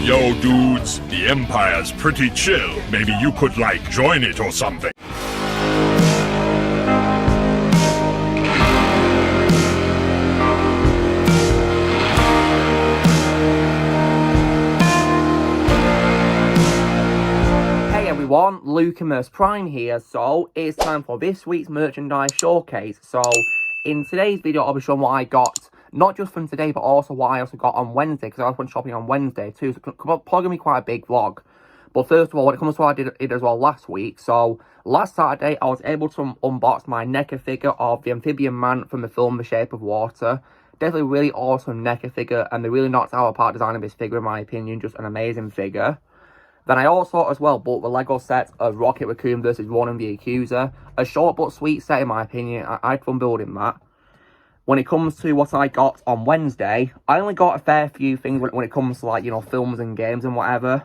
Yo, dudes, the Empire's pretty chill. Maybe you could, like, join it or something. Hey everyone, Lucamus Prime here. So, it's time for this week's merchandise showcase. So, in today's video, I'll be showing what I got, not just from today, but also what I also got on Wednesday, because I went shopping on Wednesday too, so it's probably going to be quite a big vlog. But first of all, when it comes to what I did as well last week, so last Saturday, I was able to unbox my NECA figure of the Amphibian Man from the film The Shape of Water. Definitely really awesome NECA figure, and they really knocked out apart designing this figure, in my opinion. Just an amazing figure. Then I also as well bought the Lego set of Rocket Raccoon versus Ronan the Accuser. A short but sweet set, in my opinion. I had fun building that. When it comes to what I got on Wednesday, I only got a fair few things when it comes to, like, you know, films and games and whatever.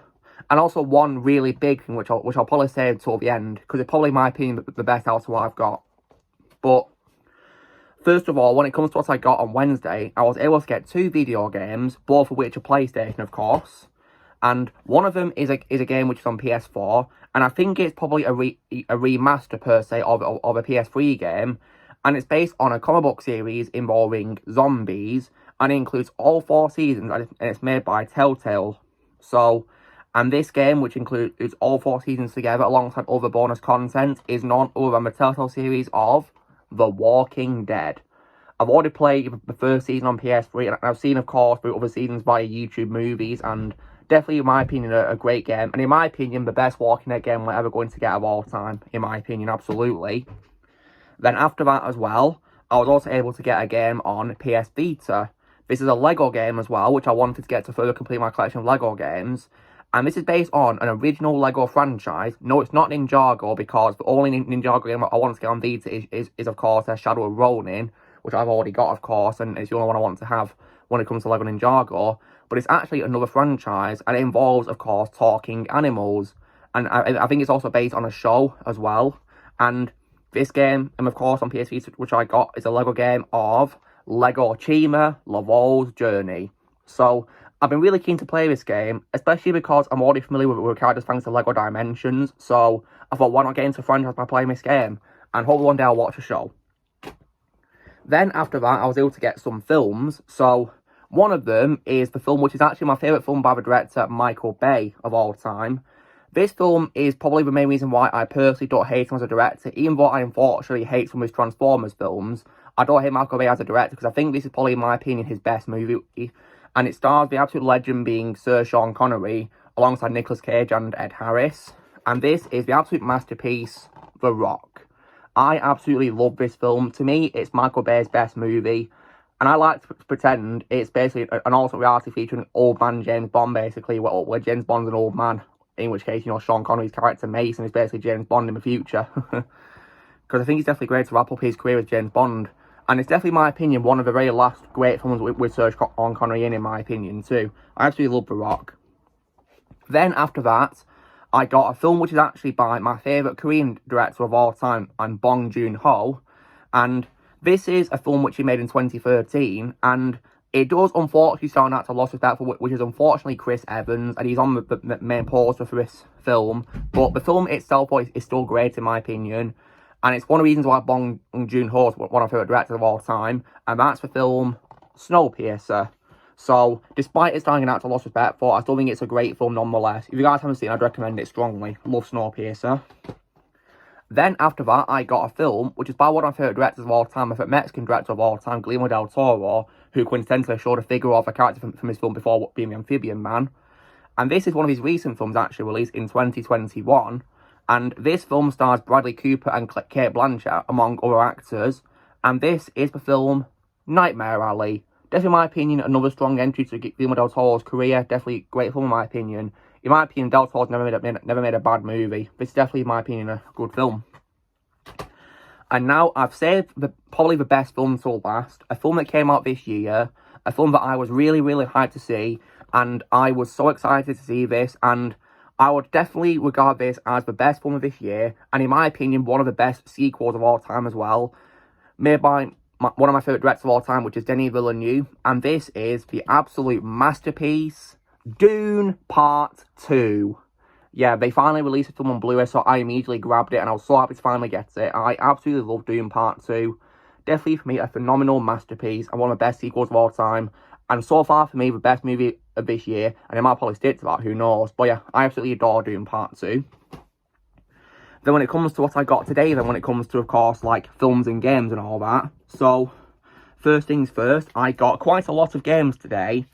And also one really big thing, which I'll probably save until the end, because it's probably, in my opinion, the best out of what I've got. But first of all, when it comes to what I got on Wednesday, I was able to get 2 video games, both of which are PlayStation, of course. And one of them is a game which is on PS4, and I think it's probably a remaster per se of a PS3 game, and it's based on a comic book series involving zombies, and it includes all 4 seasons, and it's made by Telltale. So, and this game, which includes all 4 seasons together alongside other bonus content, is none other than the Telltale series of The Walking Dead. I've already played the first season on PS3, and I've seen, of course, through other seasons via YouTube movies, and definitely, in my opinion, a great game. And in my opinion, the best Walking Dead game we're ever going to get of all time. In my opinion, absolutely. Then after that as well, I was also able to get a game on PS Vita. This is a Lego game as well, which I wanted to get to further complete my collection of Lego games. And this is based on an original Lego franchise. No, it's not Ninjago, because the only Ninjago game I want to get on Vita is of course, Shadow of Ronin, which I've already got, of course, and it's the only one I want to have when it comes to Lego Ninjago. But it's actually another franchise, and it involves, of course, talking animals. And I think it's also based on a show as well. And this game, and of course on PS Vita, which I got, is a Lego game of Lego Chima Lavol's Journey. So I've been really keen to play this game, especially because I'm already familiar with the characters thanks to Lego Dimensions. So I thought, why not get into a franchise by playing this game? And hopefully one day I'll watch a show. Then after that, I was able to get some films. So one of them is the film which is actually my favourite film by the director Michael Bay of all time. This film is probably the main reason why I personally don't hate him as a director, even though I unfortunately hate some of his Transformers films. I don't hate Michael Bay as a director, because I think this is probably, in my opinion, his best movie. And it stars the absolute legend being Sir Sean Connery, alongside Nicolas Cage and Ed Harris. And this is the absolute masterpiece, The Rock. I absolutely love this film. To me, it's Michael Bay's best movie. And I like to pretend it's basically an alternate reality featuring old man James Bond, basically, where James Bond's an old man. In which case, you know, Sean Connery's character Mason is basically James Bond in the future. Because I think it's definitely great to wrap up his career as James Bond. And it's definitely, in my opinion, one of the very last great films with Sir Sean Connery in my opinion, too. I absolutely love The Rock. Then, after that, I got a film which is actually by my favourite Korean director of all time, and Bong Joon-ho. And this is a film which he made in 2013, and it does unfortunately start out to Lost Respect, which is unfortunately Chris Evans, and he's on the main poster for this film. But the film itself is still great, in my opinion. And it's one of the reasons why Bong Joon-ho is one of my favourite directors of all time. And that's the film Snowpiercer. So, despite it starting out to Lost Respect for, I still think it's a great film nonetheless. If you guys haven't seen it, I'd recommend it strongly. Love Snowpiercer. Then, after that, I got a film, which is by one of my favourite directors of all time, my favourite Mexican director of all time, Guillermo del Toro, who coincidentally showed a figure of a character from his film before being the Amphibian Man. And this is one of his recent films, actually released in 2021. And this film stars Bradley Cooper and Cate Blanchett, among other actors. And this is the film Nightmare Alley. Definitely, in my opinion, another strong entry to Guillermo del Toro's career. Definitely a great film, in my opinion. In my opinion, del Toro's never made a bad movie. This is definitely, in my opinion, a good film. And now I've saved probably the best film till last. A film that came out this year. A film that I was really, really hyped to see. And I was so excited to see this. And I would definitely regard this as the best film of this year. And in my opinion, one of the best sequels of all time as well. Made by one of my favourite directors of all time, which is Denis Villeneuve. And this is the absolute masterpiece, Dune Part 2. Yeah, they finally released a film on Blu-ray, so I immediately grabbed it, and I was so happy to finally get it. I absolutely love Dune Part 2. Definitely, for me, a phenomenal masterpiece, and one of the best sequels of all time. And so far, for me, the best movie of this year, and it might probably stick to that, who knows. But yeah, I absolutely adore Dune Part 2. Then when it comes to what I got today, then when it comes to, of course, like, films and games and all that. So, first things first, I got quite a lot of games today.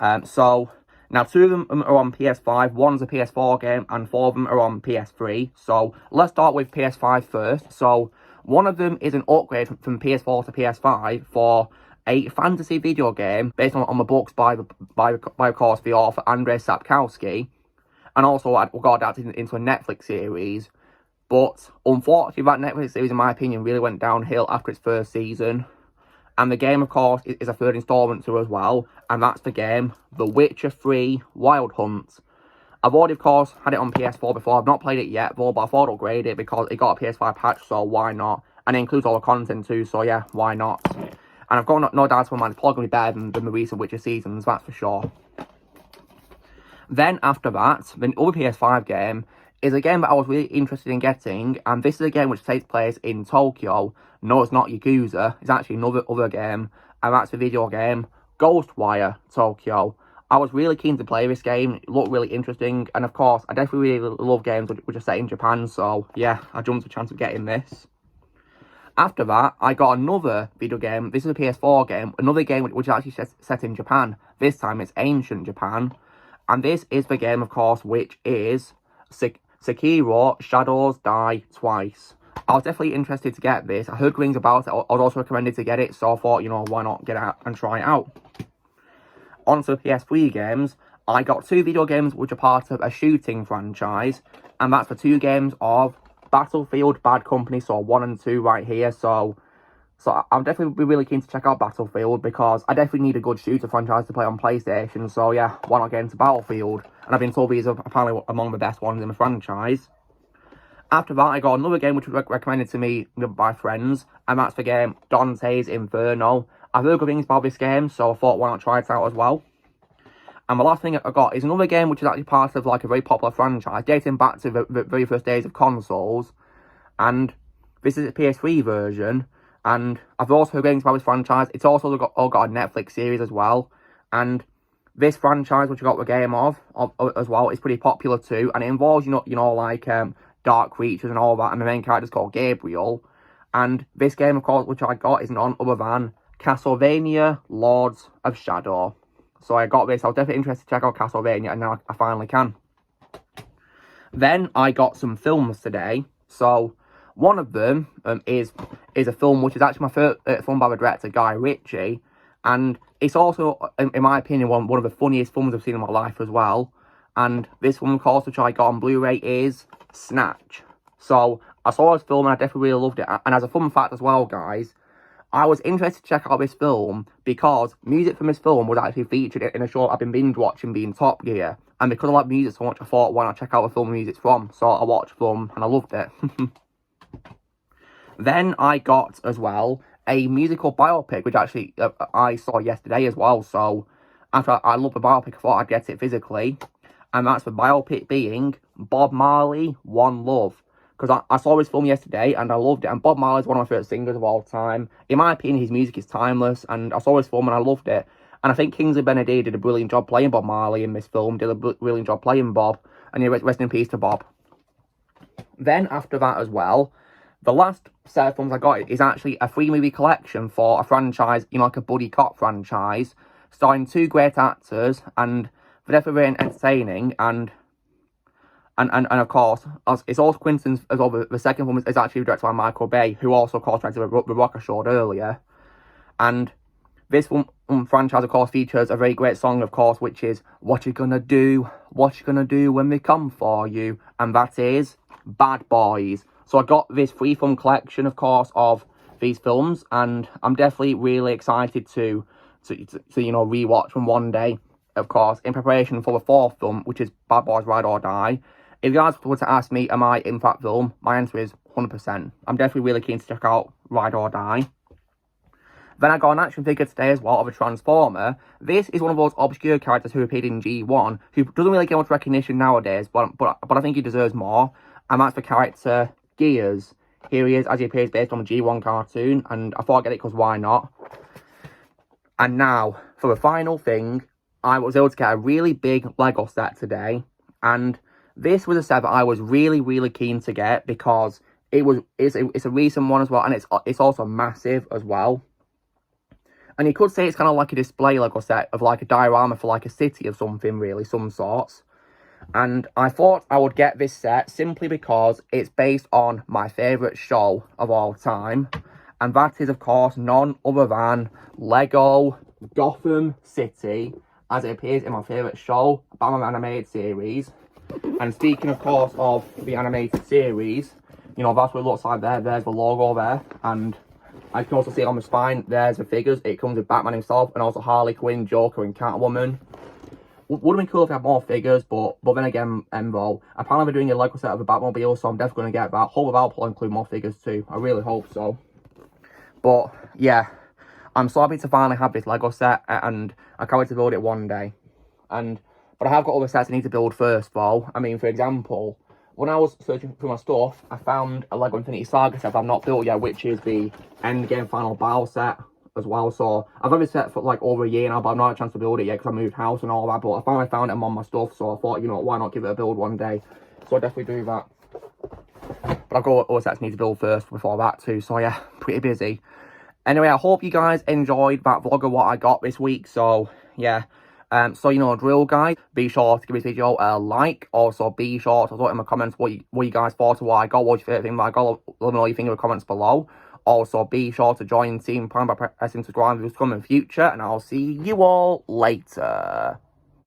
Now, 2 of them are on PS5, one's a PS4 game, and 4 of them are on PS3. So, let's start with PS5 first. So, one of them is an upgrade from PS4 to PS5 for a fantasy video game based on the books by of course, the author Andrzej Sapkowski. And also, I got adapted into a Netflix series. But, unfortunately, that Netflix series, in my opinion, really went downhill after its first season. And the game, of course, is a third installment to as well. And that's the game, The Witcher 3 Wild Hunt. I've already, of course, had it on PS4 before. I've not played it yet, though, but I thought I'd upgrade it because it got a PS5 patch, so why not? And it includes all the content too, so yeah, why not? And I've got no doubt in my mind, it's probably going to be better than the recent Witcher seasons, that's for sure. Then, after that, the other PS5 game is a game that I was really interested in getting, and this is a game which takes place in Tokyo. No, it's not Yakuza, it's actually another other game, and that's the video game Ghostwire Tokyo. I was really keen to play this game, it looked really interesting, and of course, I definitely really love games which are set in Japan, so yeah, I jumped at the chance of getting this. After that, I got another video game, this is a PS4 game, another game which is actually set in Japan. This time it's ancient Japan, and this is the game, of course, which is Sekiro Shadows Die Twice. I was definitely interested to get this. I heard things about it. I was also recommended to get it, so I thought, you know, why not get it out and try it out. On to PS3 games, I got 2 video games which are part of a shooting franchise, and that's the 2 games of Battlefield Bad Company, so 1 and 2 right here. So I'm definitely be really keen to check out Battlefield because I definitely need a good shooter franchise to play on PlayStation. So yeah, why not get into Battlefield? And I've been told these are apparently among the best ones in the franchise. After that, I got another game which was recommended to me by friends, and that's the game Dante's Inferno. I've heard good things about this game, so I thought why not try it out as well. And the last thing I got is another game which is actually part of like a very popular franchise, dating back to the very first days of consoles. And this is a PS3 version. And I've also heard things about this franchise. It's also got a Netflix series as well. And this franchise, which I got the game of as well, is pretty popular too. And it involves, you know, like dark creatures and all that. And the main character is called Gabriel. And this game, of course, which I got is none other than Castlevania Lords of Shadow. So I got this. I was definitely interested to check out Castlevania, and now I finally can. Then I got some films today. So one of them is a film which is actually my first film by the director Guy Ritchie, and it's also, in my opinion, one of the funniest films I've seen in my life as well. And this one, of course, which I got on Blu-ray, is Snatch. So I saw this film and I definitely really loved it. And as a fun fact as well, guys, I was interested to check out this film because music from this film was actually featured in a show I've been binge watching, being Top Gear. And because I like music so much, I thought, why not check out the film music's from? So I watched the film and I loved it. Then I got, as well, a musical biopic, which actually I saw yesterday as well. So after I love the biopic, I thought I'd get it physically. And that's the biopic being Bob Marley, One Love. Because I saw his film yesterday and I loved it. And Bob Marley is one of my favourite singers of all time. In my opinion, his music is timeless. And I saw his film and I loved it. And I think Kingsley Ben-Adir did a brilliant job playing Bob Marley in this film. Did a brilliant job playing Bob. And yeah, rest in peace to Bob. Then after that as well, the last set of films I got is actually a 3-movie collection for a franchise, you know, like a buddy cop franchise, starring 2 great actors. And they're definitely very entertaining. And of course, it's also coincidence as well, the second one is actually directed by Michael Bay, who also, of course, directed the Rock I showed earlier. And this one franchise, of course, features a very great song, of course, which is What You Gonna Do When We Come For You? And that is Bad Boys. So I got this 3-film collection, of course, of these films, and I'm definitely really excited to you know, rewatch them one day, of course, in preparation for the 4th film, which is Bad Boys Ride or Die. If you guys were to ask me, am I in that film? My answer is 100%. I'm definitely really keen to check out Ride or Die. Then I got an action figure today as well of a Transformer. This is one of those obscure characters who appeared in G1, who doesn't really get much recognition nowadays, but I think he deserves more. And that's the character Gears. Here he is, as he appears based on the G1 cartoon, and I thought I'd get it because why not? And now, for the final thing, I was able to get a really big Lego set today, and this was a set that I was really, really keen to get because it's a recent one as well, and it's also massive as well. And you could say it's kind of like a display Lego set of like a diorama for like a city of something, really, some sorts. And I thought I would get this set simply because it's based on my favourite show of all time. And that is, of course, none other than Lego Gotham City, as it appears in my favourite show, Batman animated series. And speaking, of course, of the animated series, you know, that's what it looks like there. There's the logo there. And I can also see it on the spine. There's the figures. It comes with Batman himself and also Harley Quinn, Joker, and Catwoman. Would have been cool if I had more figures, but then again, though, apparently they're doing a Lego set of the Batmobile, so I'm definitely going to get that. Hope without will include more figures too. I really hope so. But yeah, I'm so happy to finally have this Lego set, and I can't wait to build it one day. But I have got other sets I need to build first, though. I mean, for example, when I was searching through my stuff, I found a Lego Infinity Saga set I've not built yet, which is the Endgame Final Battle set as well. So I've had this set for like over a year now, but I've not had a chance to build it yet because I moved house and all that. But I finally found it on my stuff, so I thought, you know, why not give it a build one day? So I'll definitely do that. But I've got other sets I need to build first before that too. So yeah, pretty busy. Anyway, I hope you guys enjoyed that vlog of what I got this week. So yeah. So you know, drill guys, be sure to give this video a like. Also, be sure to put in the comments what you guys thought of what I got, what's your favourite thing that I got. Let me know what you think in the comments below. Also, be sure to join Team Prime by pressing subscribe for the coming future, and I'll see you all later.